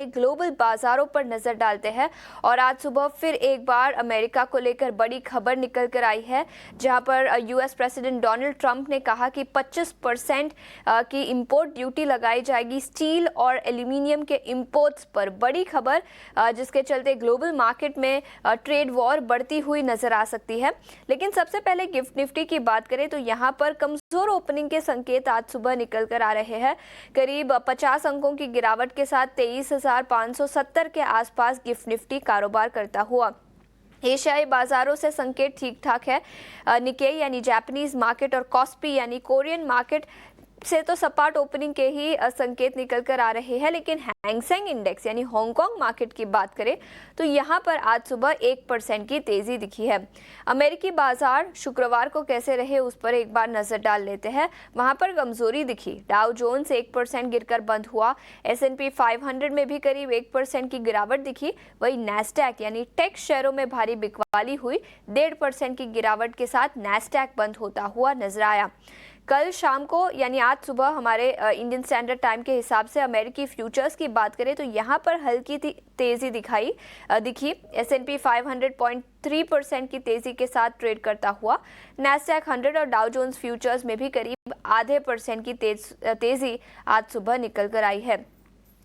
Global बाजारों पर नजर डालते हैं और आज सुबह फिर एक बार अमेरिका को लेकर बड़ी खबर निकल कर आई है, जहां पर यूएस प्रेसिडेंट डोनाल्ड ट्रंप ने कहा कि 25% की इंपोर्ट ड्यूटी लगाई जाएगी स्टील और एल्यूमिनियम के इंपोर्ट्स पर। बड़ी खबर जिसके चलते ग्लोबल मार्केट में ट्रेड वॉर बढ़ती हुई नजर आ सकती है। लेकिन सबसे पहले गिफ्ट निफ्टी की बात करें तो यहां पर कमजोर ओपनिंग के संकेत आज सुबह निकल कर आ रहे हैं। करीब 50 अंकों की गिरावट के साथ 23,570 के आसपास गिफ्ट निफ्टी कारोबार करता हुआ। एशियाई बाजारों से संकेत ठीक ठाक है। निकेई यानी जापानीज मार्केट और कॉस्पी यानी कोरियन मार्केट से तो सपाट ओपनिंग के ही संकेत निकल कर आ रहे हैं। लेकिन हैंगसेंग इंडेक्स यानी हांगकांग मार्केट की बात करें तो यहां पर आज सुबह 1% की तेजी दिखी है। अमेरिकी बाजार शुक्रवार को कैसे रहे उस पर एक बार नजर डाल लेते हैं। वहां पर कमजोरी दिखी। डाउ जोन्स 1% गिरकर बंद हुआ। S&P 500 में भी करीब 1% की गिरावट दिखी। वही नैस्डैक यानी टेक शेयरों में भारी बिकवाली हुई। 1.5% की गिरावट के साथ नैस्डैक बंद होता हुआ नजर आया। कल शाम को यानी आज सुबह हमारे इंडियन स्टैंडर्ड टाइम के हिसाब से अमेरिकी फ्यूचर्स की बात करें तो यहां पर हल्की तेजी दिखी। S&P 500 0.3% की तेजी के साथ ट्रेड करता हुआ। नैस्डैक 100 और डाउ जोन्स फ्यूचर्स में भी करीब 0.5% की तेजी आज सुबह निकल कर आई है।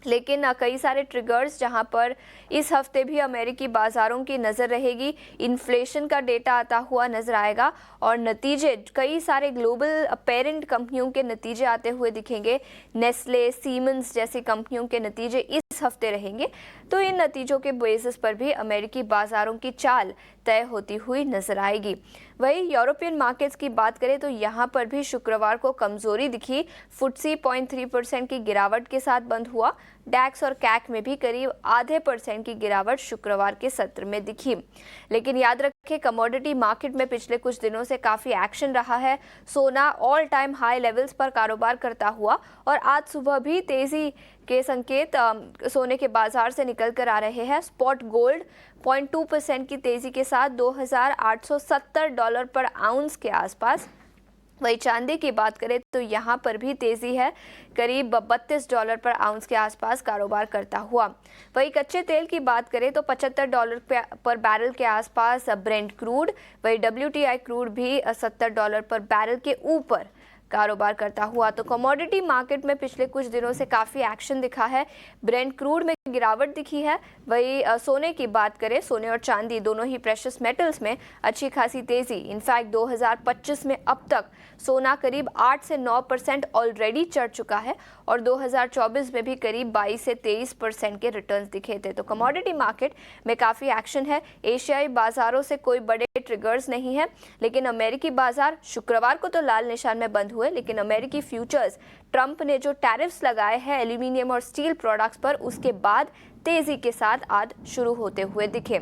लेकिन कई सारे ट्रिगर्स जहां पर इस हफ्ते भी अमेरिकी बाजारों की नज़र रहेगी। इन्फ्लेशन का डेटा आता हुआ नजर आएगा और नतीजे कई सारे ग्लोबल पेरेंट कंपनियों के नतीजे आते हुए दिखेंगे। नेस्ले, सीमेंस जैसी कंपनियों के नतीजे इस हफ्ते रहेंगे। तो इन नतीजों के बेसिस पर भी अमेरिकी बाजारों की चाल तय होती हुई नजर आएगी। वही यूरोपियन मार्केट्स की बात करें तो यहां पर भी शुक्रवार को कमजोरी दिखी। FTSE 0.3% की गिरावट के साथ बंद हुआ। डैक्स और कैक में भी करीब 0.5% की गिरावट शुक्रवार के सत्र में दिखी। लेकिन याद रखें, कमोडिटी मार्केट में पिछले कुछ दिनों से काफी एक्शन रहा है। सोना ऑल टाइम हाई लेवल्स पर कारोबार करता हुआ और आज सुबह भी तेजी के संकेत सोने के बाजार से निकल कर आ रहे हैं। स्पॉट गोल्ड 0.2% की तेजी के साथ $2,870 पर आउंस के आसपास। वही चांदी की बात करें तो यहां पर भी तेजी है। करीब $32 पर आउंस के आसपास कारोबार करता हुआ। वही कच्चे तेल की बात करें तो $75 पर बैरल के आसपास ब्रेंट क्रूड। वही WTI क्रूड भी $70 पर बैरल के ऊपर कारोबार करता हुआ। तो कमोडिटी मार्केट में पिछले कुछ दिनों से काफी एक्शन दिखा है। ब्रेंट क्रूड में गिरावट दिखी है। वही सोने की बात करें, सोने और चांदी दोनों ही प्रेशियस मेटल्स में अच्छी खासी तेजी। इनफैक्ट 2025 में अब तक सोना करीब 8 से 9% ऑलरेडी चढ़ चुका है और 2024 में भी करीब 22 से 23% के रिटर्न्स दिखे थे। तो कमोडिटी मार्केट में काफी एक्शन है। एशियाई बाजारों से कोई बड़े ट्रिगर्स नहीं है। लेकिन अमेरिकी बाजार शुक्रवार को तो लाल निशान में बंद हुए। लेकिन अमेरिकी फ्यूचर्स ट्रंप ने जो टैरिफ्स लगाए हैं एल्यूमिनियम और स्टील प्रोडक्ट्स पर, उसके बाद तेजी के साथ आज शुरू होते हुए दिखे।